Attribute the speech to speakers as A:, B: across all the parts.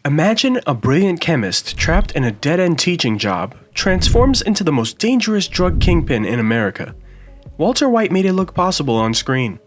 A: Imagine a brilliant chemist trapped in a dead-end teaching job transforms into the most dangerous drug kingpin in America. Walter White made it look possible on screen.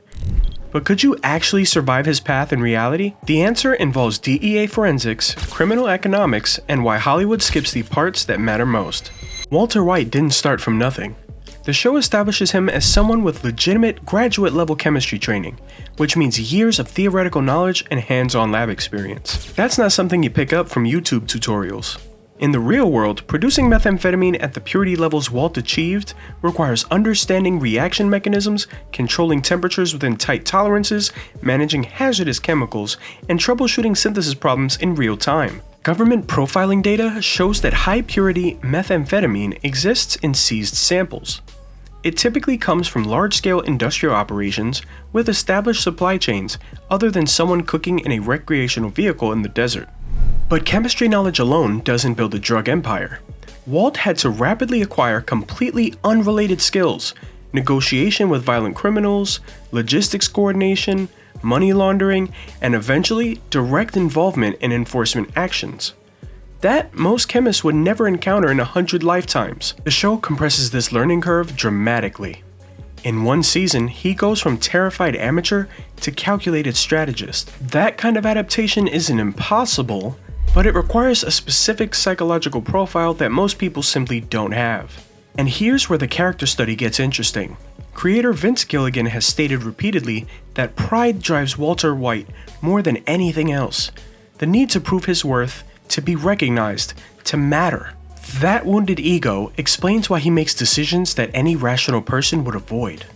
A: But could you actually survive his path in reality? The answer involves DEA forensics, criminal economics, and why Hollywood skips the parts that matter most. Walter White didn't start from nothing. The show establishes him as someone with legitimate graduate-level chemistry training, which means years of theoretical knowledge and hands-on lab experience. That's not something you pick up from YouTube tutorials. In the real world, producing methamphetamine at the purity levels Walt achieved requires understanding reaction mechanisms, controlling temperatures within tight tolerances, managing hazardous chemicals, and troubleshooting synthesis problems in real time. Government profiling data shows that high-purity methamphetamine exists in seized samples. It typically comes from large-scale industrial operations with established supply chains other than someone cooking in a recreational vehicle in the desert. But chemistry knowledge alone doesn't build a drug empire. Walt had to rapidly acquire completely unrelated skills: negotiation with violent criminals, logistics coordination, money laundering, and eventually direct involvement in enforcement actions. That most chemists would never encounter in 100 lifetimes. The show compresses this learning curve dramatically. In one season, he goes from terrified amateur to calculated strategist. That kind of adaptation isn't impossible, but it requires a specific psychological profile that most people simply don't have. And here's where the character study gets interesting. Creator Vince Gilligan has stated repeatedly that pride drives Walter White more than anything else. The need to prove his worth, to be recognized, to matter. That wounded ego explains why he makes decisions that any rational person would avoid.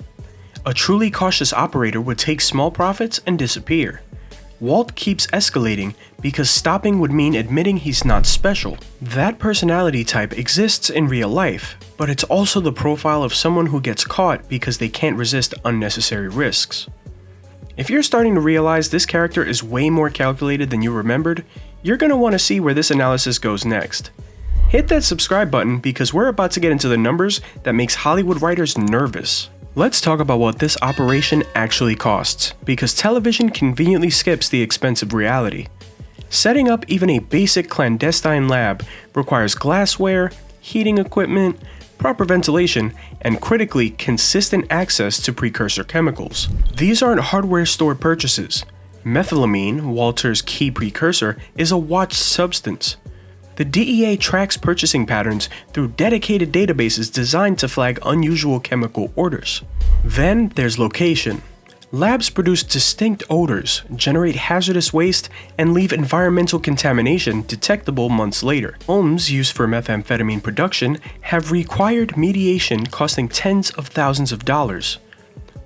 A: A truly cautious operator would take small profits and disappear. Walt keeps escalating because stopping would mean admitting he's not special. That personality type exists in real life, but it's also the profile of someone who gets caught because they can't resist unnecessary risks. If you're starting to realize this character is way more calculated than you remembered, you're going to want to see where this analysis goes next. Hit that subscribe button because we're about to get into the numbers that makes Hollywood writers nervous. Let's talk about what this operation actually costs, because television conveniently skips the expensive reality. Setting up even a basic clandestine lab requires glassware, heating equipment, proper ventilation, and critically, consistent access to precursor chemicals. These aren't hardware store purchases. Methylamine, Walter's key precursor, is a watched substance. The DEA tracks purchasing patterns through dedicated databases designed to flag unusual chemical orders. Then there's location. Labs produce distinct odors, generate hazardous waste, and leave environmental contamination detectable months later. Homes used for methamphetamine production have required mediation costing tens of thousands of dollars.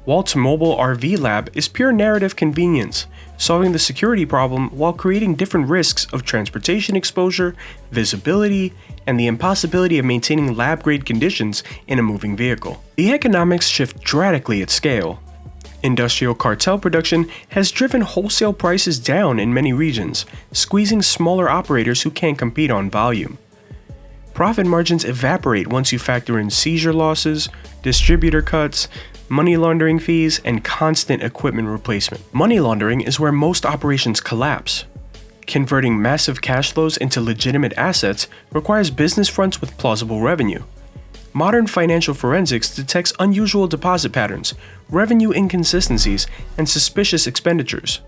A: Walt's mobile RV lab is pure narrative convenience, solving the security problem while creating different risks of transportation exposure, visibility, and the impossibility of maintaining lab-grade conditions in a moving vehicle. The economics shift dramatically at scale. Industrial cartel production has driven wholesale prices down in many regions, squeezing smaller operators who can't compete on volume. Profit margins evaporate once you factor in seizure losses, distributor cuts, money laundering fees, and constant equipment replacement. Money laundering is where most operations collapse. Converting massive cash flows into legitimate assets requires business fronts with plausible revenue. Modern financial forensics detects unusual deposit patterns, revenue inconsistencies, and suspicious expenditures.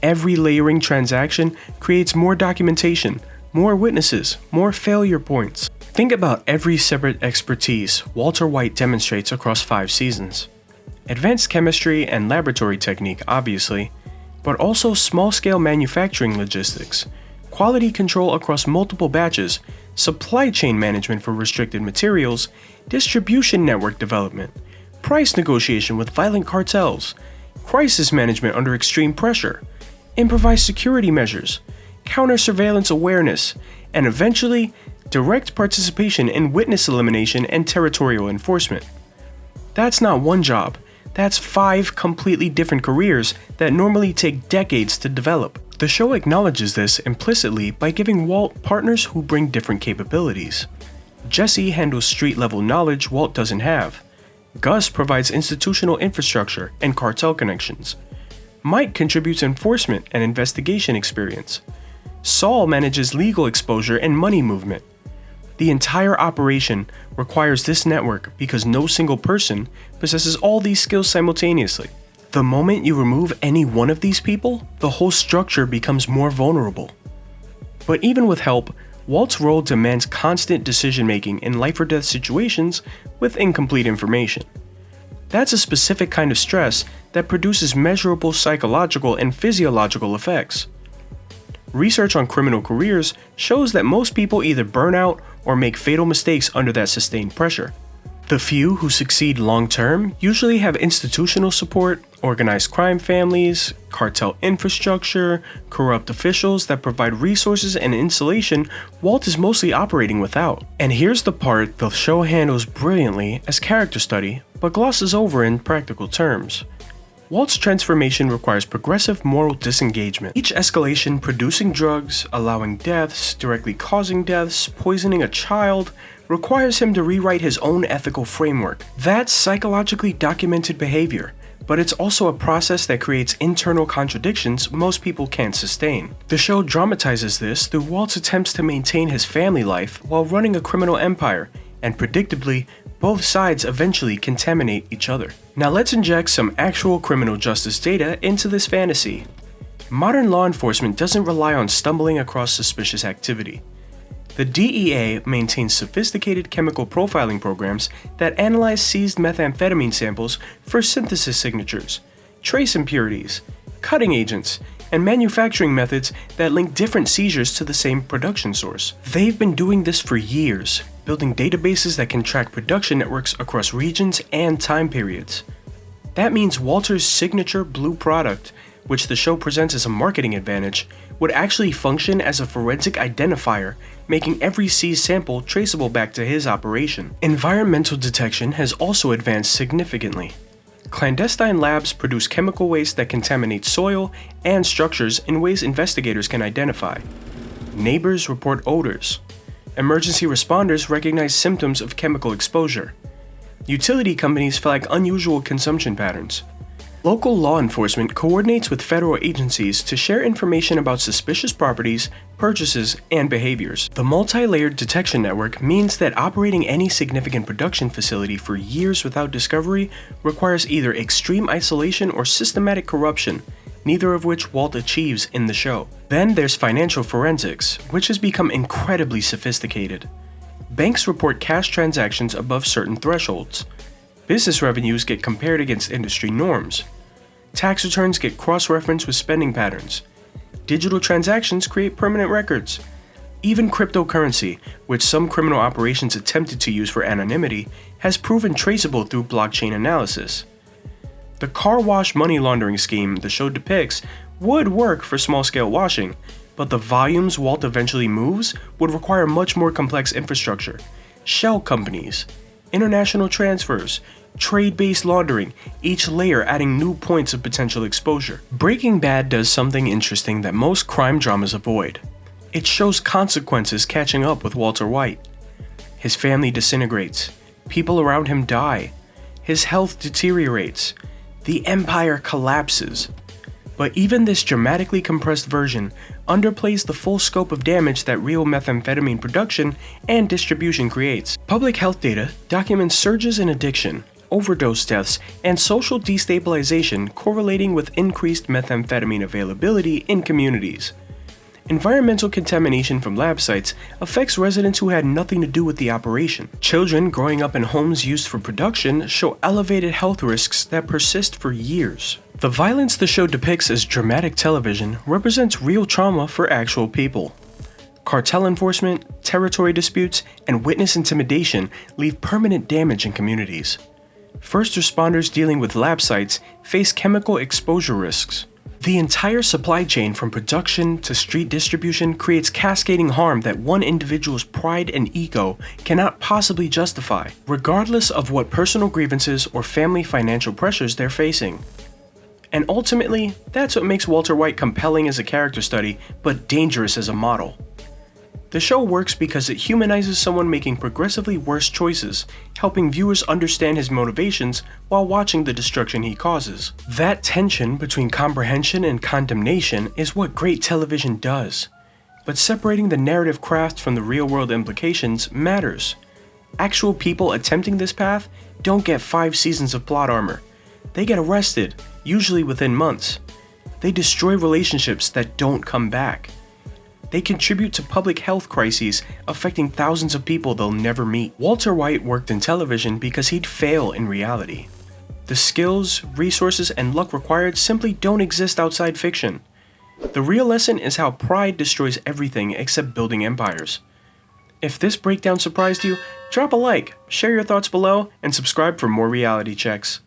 A: Every layering transaction creates more documentation, more witnesses, more failure points. Think about every separate expertise Walter White demonstrates across 5 seasons. Advanced chemistry and laboratory technique, obviously, but also small-scale manufacturing logistics, quality control across multiple batches, supply chain management for restricted materials, distribution network development, price negotiation with violent cartels, crisis management under extreme pressure, improvised security measures, counter-surveillance awareness, and eventually, direct participation in witness elimination and territorial enforcement. That's not one job, that's 5 completely different careers that normally take decades to develop. The show acknowledges this implicitly by giving Walt partners who bring different capabilities. Jesse handles street-level knowledge Walt doesn't have. Gus provides institutional infrastructure and cartel connections. Mike contributes enforcement and investigation experience. Saul manages legal exposure and money movement. The entire operation requires this network because no single person possesses all these skills simultaneously. The moment you remove any one of these people, the whole structure becomes more vulnerable. But even with help, Walt's role demands constant decision-making in life or death situations with incomplete information. That's a specific kind of stress that produces measurable psychological and physiological effects. Research on criminal careers shows that most people either burn out or make fatal mistakes under that sustained pressure. The few who succeed long-term usually have institutional support, organized crime families, cartel infrastructure, corrupt officials that provide resources and insulation Walt is mostly operating without. And here's the part the show handles brilliantly as character study, but glosses over in practical terms. Walt's transformation requires progressive moral disengagement. Each escalation producing drugs, allowing deaths, directly causing deaths, poisoning a child, requires him to rewrite his own ethical framework. That's psychologically documented behavior, but it's also a process that creates internal contradictions most people can't sustain. The show dramatizes this through Walt's attempts to maintain his family life while running a criminal empire, and predictably, both sides eventually contaminate each other. Now let's inject some actual criminal justice data into this fantasy. Modern law enforcement doesn't rely on stumbling across suspicious activity. The DEA maintains sophisticated chemical profiling programs that analyze seized methamphetamine samples for synthesis signatures, trace impurities, cutting agents, and manufacturing methods that link different seizures to the same production source. They've been doing this for years, building databases that can track production networks across regions and time periods. That means Walter's signature blue product, which the show presents as a marketing advantage, would actually function as a forensic identifier, making every seized sample traceable back to his operation. Environmental detection has also advanced significantly. Clandestine labs produce chemical waste that contaminates soil and structures in ways investigators can identify. Neighbors report odors. Emergency responders recognize symptoms of chemical exposure. Utility companies flag unusual consumption patterns. Local law enforcement coordinates with federal agencies to share information about suspicious properties, purchases, and behaviors. The multi-layered detection network means that operating any significant production facility for years without discovery requires either extreme isolation or systematic corruption, neither of which Walt achieves in the show. Then there's financial forensics, which has become incredibly sophisticated. Banks report cash transactions above certain thresholds. Business revenues get compared against industry norms. Tax returns get cross-referenced with spending patterns. Digital transactions create permanent records. Even cryptocurrency, which some criminal operations attempted to use for anonymity, has proven traceable through blockchain analysis. The car wash money laundering scheme the show depicts would work for small-scale washing, but the volumes Walt eventually moves would require much more complex infrastructure. Shell companies, international transfers, trade-based laundering, each layer adding new points of potential exposure. Breaking Bad does something interesting that most crime dramas avoid. It shows consequences catching up with Walter White. His family disintegrates, people around him die, his health deteriorates, the empire collapses. But even this dramatically compressed version underplays the full scope of damage that real methamphetamine production and distribution creates. Public health data documents surges in addiction, overdose deaths, and social destabilization correlating with increased methamphetamine availability in communities. Environmental contamination from lab sites affects residents who had nothing to do with the operation. Children growing up in homes used for production show elevated health risks that persist for years. The violence the show depicts as dramatic television represents real trauma for actual people. Cartel enforcement, territory disputes, and witness intimidation leave permanent damage in communities. First responders dealing with lab sites face chemical exposure risks. The entire supply chain from production to street distribution creates cascading harm that one individual's pride and ego cannot possibly justify, regardless of what personal grievances or family financial pressures they're facing. And ultimately, that's what makes Walter White compelling as a character study, but dangerous as a model. The show works because it humanizes someone making progressively worse choices, helping viewers understand his motivations while watching the destruction he causes. That tension between comprehension and condemnation is what great television does. But separating the narrative craft from the real-world implications matters. Actual people attempting this path don't get 5 seasons of plot armor. They get arrested, usually within months. They destroy relationships that don't come back. They contribute to public health crises affecting thousands of people they'll never meet. Walter White worked in television because he'd fail in reality. The skills, resources, and luck required simply don't exist outside fiction. The real lesson is how pride destroys everything except building empires. If this breakdown surprised you, drop a like, share your thoughts below, and subscribe for more reality checks.